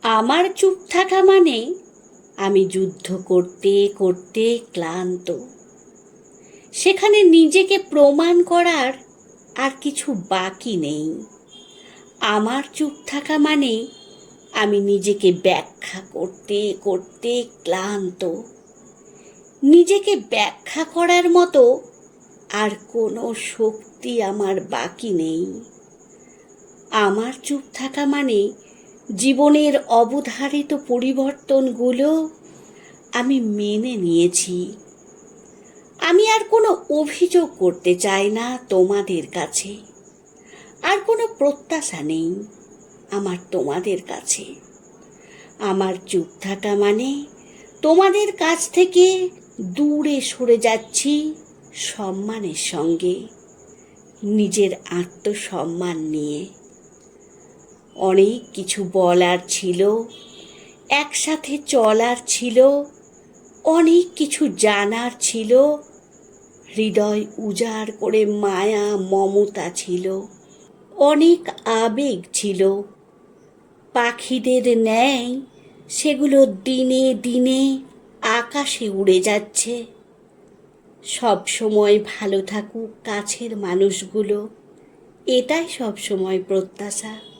আমার চুপ থাকা মানে আমি যুদ্ধ করতে করতে ক্লান্ত। সেখানে নিজেকে প্রমাণ করার আর কিছু বাকি নেই। আমার চুপ থাকা মানে আমি নিজেকে ব্যাখ্যা করতে করতে ক্লান্ত। নিজেকে ব্যাখ্যা করার মতো আর কোনো শক্তি আমার বাকি নেই। আমার চুপ থাকা মানে জীবনের অবধারিত পরিবর্তনগুলো আমি মেনে নিয়েছি। আমি আর কোনো অভিযোগ করতে চাই না তোমাদের কাছে। আর কোনো প্রত্যাশা নেই আমার তোমাদের কাছে। আমার চুপ থাকা মানে তোমাদের কাছ থেকে দূরে সরে যাচ্ছি সম্মানের সঙ্গে, নিজের আত্মসম্মান নিয়ে। অনেক কিছু বলার ছিল, একসাথে চলার ছিল, অনেক কিছু জানার ছিল, হৃদয় উজাড় করে মায়া মমতা ছিল, অনেক আবেগ ছিল। পাখিদের ন্যায় সেগুলো দিনে দিনে আকাশে উড়ে যাচ্ছে। সব সময় ভালো থাকুক কাছের মানুষগুলো, এটাই সব সময় প্রত্যাশা।